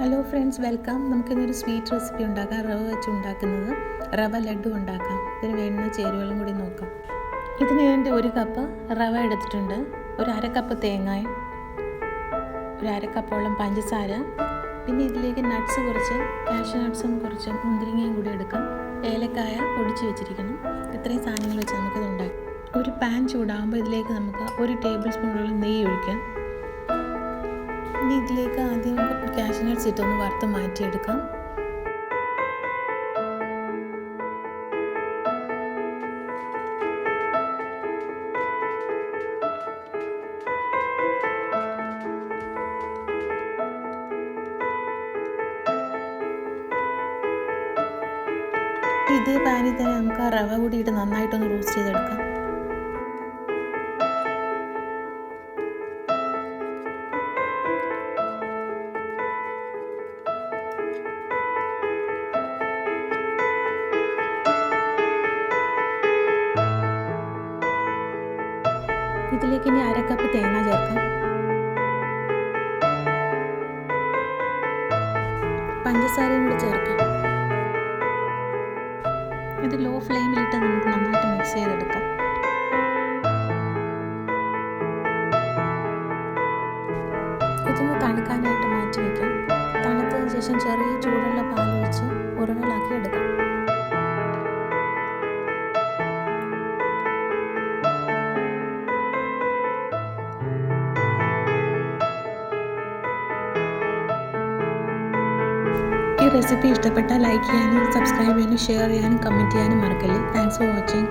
Hello friends, welcome. നമുക്കിന്നൊരു sweet recipe ഉണ്ടാക്കാം. റവ വെച്ച് ഉണ്ടാക്കുന്നത് റവ ലഡു ഉണ്ടാക്കാം. ഇതിന് വേണ്ടുന്ന ചേരുവകളും കൂടി നോക്കാം. ഇതിന് വേണ്ടി 1 കപ്പ് റവ എടുത്തിട്ടുണ്ട്, ഒരു 1/2 കപ്പ് തേങ്ങായും, ഒരു 1/2 കപ്പോളം പഞ്ചസാര, പിന്നെ ഇതിലേക്ക് നട്ട്സ് കുറച്ച്, കാഷ്യൂ നട്ട്സും കുറച്ച് മുന്തിരിങ്ങയും കൂടി എടുക്കാം. ഏലക്കായ പൊടിച്ച് വെച്ചിരിക്കണം. ഇത്രയും സാധനങ്ങൾ വെച്ച് നമുക്കിത് ഉണ്ടാക്കാം. ഒരു പാൻ ചൂടാകുമ്പോൾ ഇതിലേക്ക് നമുക്ക് 1 ടേബിൾ സ്പൂണോളം നെയ്യ് ഒഴിക്കാം. ഇനി ഇതിലേക്ക് ആദ്യം കാഷ്യൂ നട്ട്സ് ഇട്ടൊന്ന് വറുത്ത് മാറ്റിയെടുക്കാം. ഇതേ പാനിൽ തന്നെ നമുക്ക് ആ റവ കൂടി ഇട്ട് നന്നായിട്ടൊന്ന് റോസ്റ്റ് ചെയ്തെടുക്കാം. ഇതിലേക്ക് ഇനി 1/2 കപ്പ് തേങ്ങ ചേർക്കാം. പഞ്ചസാരയും കൂടി ചേർക്കാം. ഇത് ലോ ഫ്ലെയിമിലിട്ട് നമുക്ക് നന്നായിട്ട് മിക്സ് ചെയ്തെടുക്കാം. ഇതൊന്ന് തണുക്കാനായിട്ട് മാറ്റി വയ്ക്കാം. തണുത്തതിന് ശേഷം ചെറിയ ചൂടുള്ള പാലൊഴിച്ച് ഉരുളകളാക്കി എടുക്കാം. ഈ റെസിപ്പി ഇഷ്ടപ്പെട്ടാൽ ലൈക്ക് ചെയ്യാനും സബ്സ്ക്രൈബ് ചെയ്യാനും ഷെയർ ചെയ്യാനും കമൻറ്റ് ചെയ്യാനും മറക്കല്ലേ. Thanks for watching.